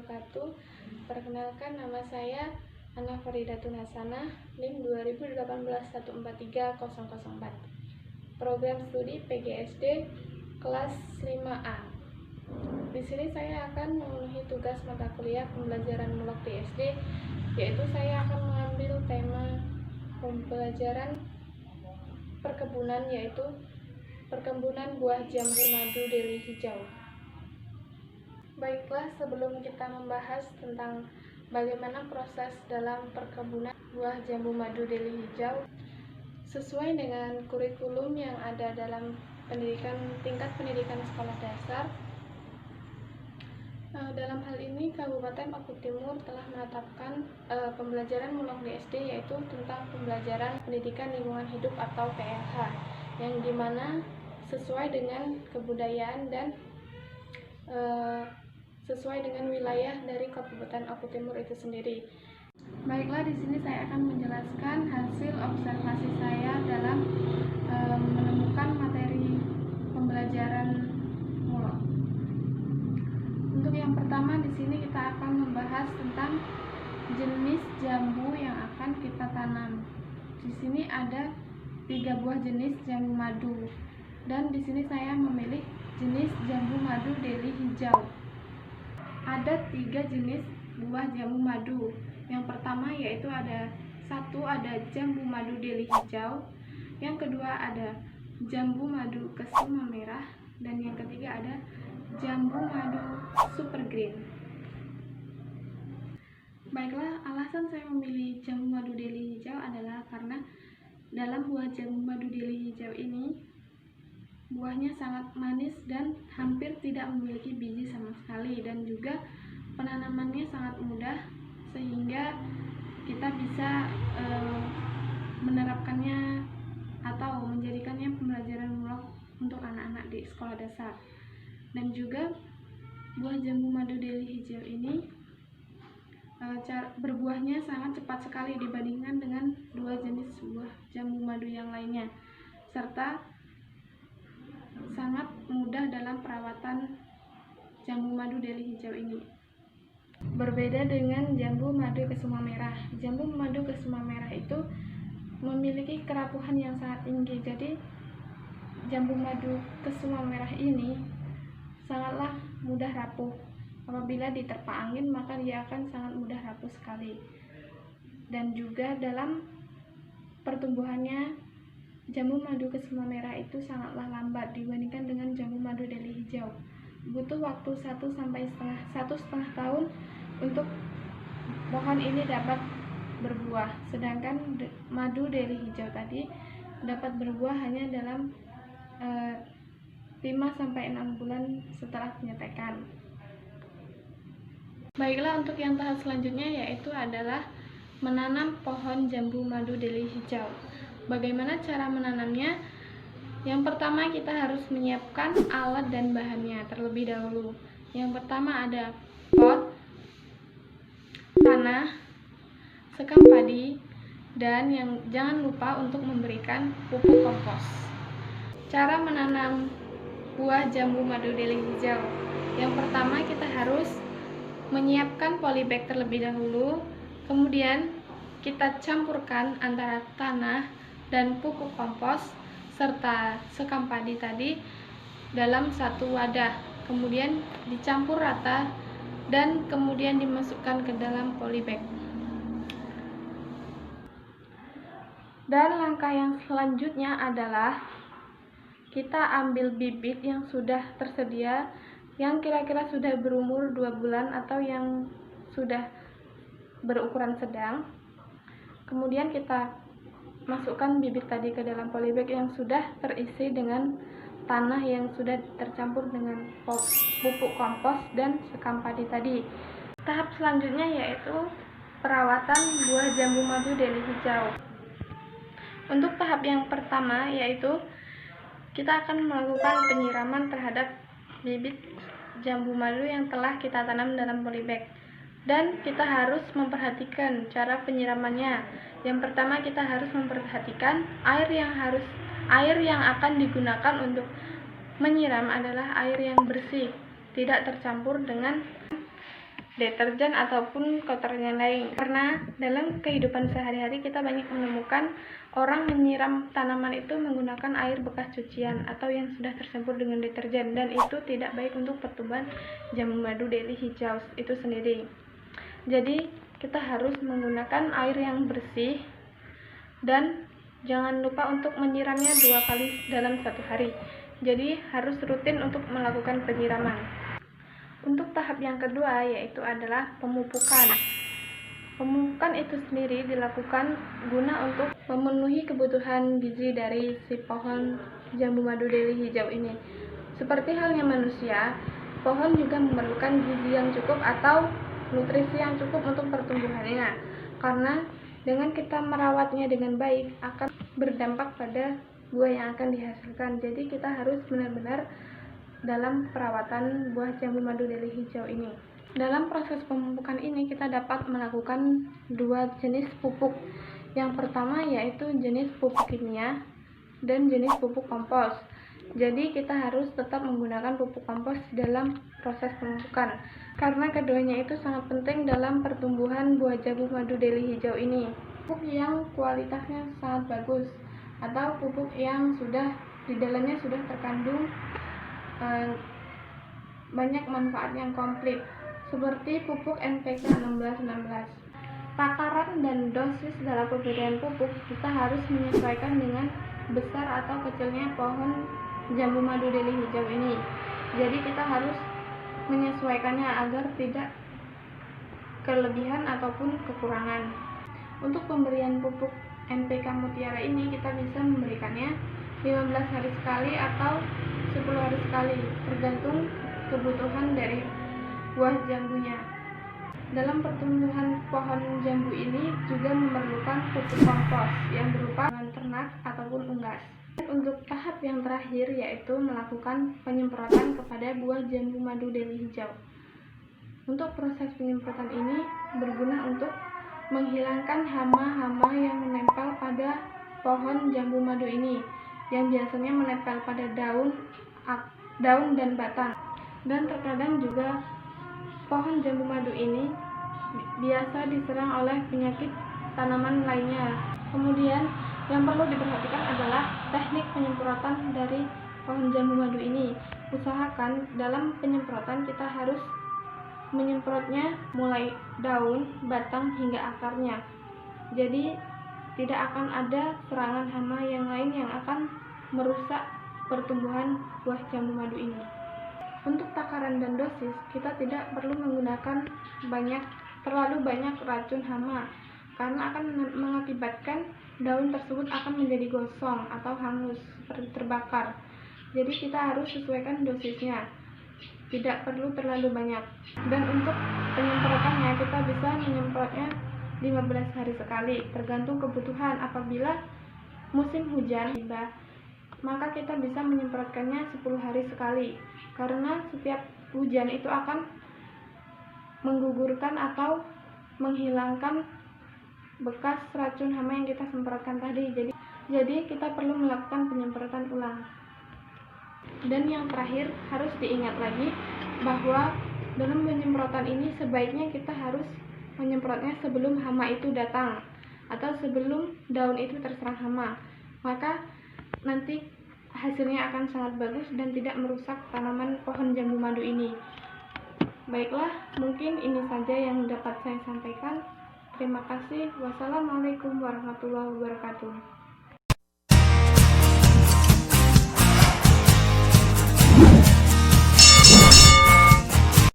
wabarakatuh. Perkenalkan, nama saya Ana Faridatun Hasanah, NIM 2018143004. Program studi PGSD kelas 5A. Di sini saya akan memenuhi tugas mata kuliah pembelajaran mulok di SD, yaitu saya akan mengambil tema pembelajaran perkebunan, yaitu perkebunan buah jambu madu deli hijau. Baiklah, sebelum kita membahas tentang bagaimana proses dalam perkebunan buah jambu madu deli hijau sesuai dengan kurikulum yang ada dalam tingkat pendidikan sekolah dasar, dalam hal ini Kabupaten Akut Timur telah menetapkan pembelajaran mulok di SD, yaitu tentang pembelajaran pendidikan lingkungan hidup atau PLH, yang dimana sesuai dengan kebudayaan dan sesuai dengan wilayah dari Kabupaten Akut Timur itu sendiri. Baiklah, di sini saya akan menjelaskan hasil observasi saya dalam menemukan materi pembelajaran mulok. Untuk yang pertama, di sini kita akan membahas tentang jenis jambu yang akan kita tanam. Di sini ada 3 buah jenis jambu madu, dan di sini saya memilih jenis jambu madu deli hijau. Ada 3 jenis buah jambu madu. Yang pertama yaitu ada jambu madu deli hijau, yang kedua ada jambu madu kesuma merah, dan yang ketiga ada jambu madu super green. Baiklah, alasan saya memilih jambu madu deli hijau adalah karena dalam buah jambu madu deli hijau ini buahnya sangat manis dan hampir tidak memiliki biji sama sekali, dan juga penanamannya sangat mudah sehingga kita bisa menerapkannya atau menjadikannya pembelajaran mulok untuk anak-anak di sekolah dasar. Dan juga buah jambu madu deli hijau ini berbuahnya sangat cepat sekali dibandingkan dengan 2 jenis buah jambu madu yang lainnya, serta sangat mudah dalam perawatan jambu madu deli hijau ini. Berbeda dengan jambu madu kesuma merah. Jambu madu kesuma merah itu memiliki kerapuhan yang sangat tinggi. Jadi jambu madu kesuma merah ini sangatlah mudah rapuh. Apabila diterpa angin, maka dia akan sangat mudah rapuh sekali. Dan juga dalam pertumbuhannya, jambu madu kesuma merah itu sangatlah lambat dibandingkan dengan jambu madu deli hijau. Butuh waktu 1,5 tahun untuk pohon ini dapat berbuah, sedangkan madu deli hijau tadi dapat berbuah hanya dalam 5-6 bulan setelah penyetekan. Baiklah, untuk yang tahap selanjutnya yaitu adalah menanam pohon jambu madu deli hijau. Bagaimana cara menanamnya? Yang pertama, kita harus menyiapkan alat dan bahannya terlebih dahulu. Yang pertama ada pot, tanah, sekam padi, dan jangan lupa untuk memberikan pupuk kompos. Cara menanam buah jambu madu deli hijau. Yang pertama, kita harus menyiapkan polybag terlebih dahulu. Kemudian kita campurkan antara tanah dan pupuk kompos serta sekam padi tadi dalam satu wadah, kemudian dicampur rata dan kemudian dimasukkan ke dalam polybag. Dan langkah yang selanjutnya adalah kita ambil bibit yang sudah tersedia, yang kira-kira sudah berumur 2 bulan atau yang sudah berukuran sedang. Kemudian kita masukkan bibit tadi ke dalam polybag yang sudah terisi dengan tanah yang sudah tercampur dengan pupuk kompos dan sekam padi tadi. Tahap selanjutnya yaitu perawatan buah jambu madu deli hijau. Untuk tahap yang pertama yaitu kita akan melakukan penyiraman terhadap bibit jambu madu yang telah kita tanam dalam polybag. Dan kita harus memperhatikan cara penyiramannya. Yang pertama, kita harus memperhatikan air yang akan digunakan untuk menyiram adalah air yang bersih, tidak tercampur dengan deterjen ataupun kotoran yang lain. Karena dalam kehidupan sehari-hari kita banyak menemukan orang menyiram tanaman itu menggunakan air bekas cucian atau yang sudah tercampur dengan deterjen, dan itu tidak baik untuk pertumbuhan jambu madu deli hijau itu sendiri. Jadi kita harus menggunakan air yang bersih dan jangan lupa untuk menyiramnya 2 kali dalam 1 hari. Jadi harus rutin untuk melakukan penyiraman. Untuk tahap yang kedua yaitu adalah pemupukan. Pemupukan itu sendiri dilakukan guna untuk memenuhi kebutuhan gizi dari si pohon jambu madu deli hijau ini. Seperti halnya manusia, pohon juga memerlukan gizi yang cukup atau nutrisi yang cukup untuk pertumbuhannya. Karena dengan kita merawatnya dengan baik akan berdampak pada buah yang akan dihasilkan. Jadi kita harus benar-benar dalam perawatan buah jambu madu deli hijau ini. Dalam proses pemupukan ini kita dapat melakukan 2 jenis pupuk. Yang pertama yaitu jenis pupuk kimia dan jenis pupuk kompos. Jadi kita harus tetap menggunakan pupuk kompos dalam proses pemupukan karena keduanya itu sangat penting dalam pertumbuhan buah jambu madu deli hijau ini. Pupuk yang kualitasnya sangat bagus atau pupuk yang sudah di dalamnya sudah terkandung banyak manfaat yang komplit seperti pupuk NPK 1616. Takaran dan dosis dalam pemberian pupuk kita harus menyesuaikan dengan besar atau kecilnya pohon jambu madu deli hijau ini. Jadi kita harus menyesuaikannya agar tidak kelebihan ataupun kekurangan. Untuk pemberian pupuk NPK Mutiara ini kita bisa memberikannya 15 hari sekali atau 10 hari sekali, tergantung kebutuhan dari buah jambunya. Dalam pertumbuhan pohon jambu ini juga memerlukan pupuk kompos yang berupa ternak ataupun unggas. Untuk tahap yang terakhir yaitu melakukan penyemprotan kepada buah jambu madu deli hijau. Untuk proses penyemprotan ini berguna untuk menghilangkan hama-hama yang menempel pada pohon jambu madu ini, yang biasanya menempel pada daun dan batang. Dan terkadang juga pohon jambu madu ini biasa diserang oleh penyakit tanaman lainnya. Kemudian yang perlu diperhatikan adalah teknik penyemprotan dari pohon jambu madu ini. Usahakan dalam penyemprotan kita harus menyemprotnya mulai daun, batang hingga akarnya. Jadi tidak akan ada serangan hama yang lain yang akan merusak pertumbuhan buah jambu madu ini. Untuk takaran dan dosis, kita tidak perlu menggunakan terlalu banyak racun hama karena akan mengakibatkan daun tersebut akan menjadi gosong atau hangus seperti terbakar. Jadi kita harus sesuaikan dosisnya, tidak perlu terlalu banyak. Dan untuk penyemprotannya kita bisa menyemprotnya 15 hari sekali, tergantung kebutuhan. Apabila musim hujan tiba, maka kita bisa menyemprotkannya 10 hari sekali, karena setiap hujan itu akan menggugurkan atau menghilangkan bekas racun hama yang kita semprotkan tadi. Jadi kita perlu melakukan penyemprotan ulang. Dan yang terakhir harus diingat lagi bahwa dalam penyemprotan ini sebaiknya kita harus menyemprotnya sebelum hama itu datang atau sebelum daun itu terserang hama. Maka nanti hasilnya akan sangat bagus dan tidak merusak tanaman pohon jambu madu ini. Baiklah, mungkin ini saja yang dapat saya sampaikan. Terima kasih. Wassalamualaikum warahmatullahi wabarakatuh.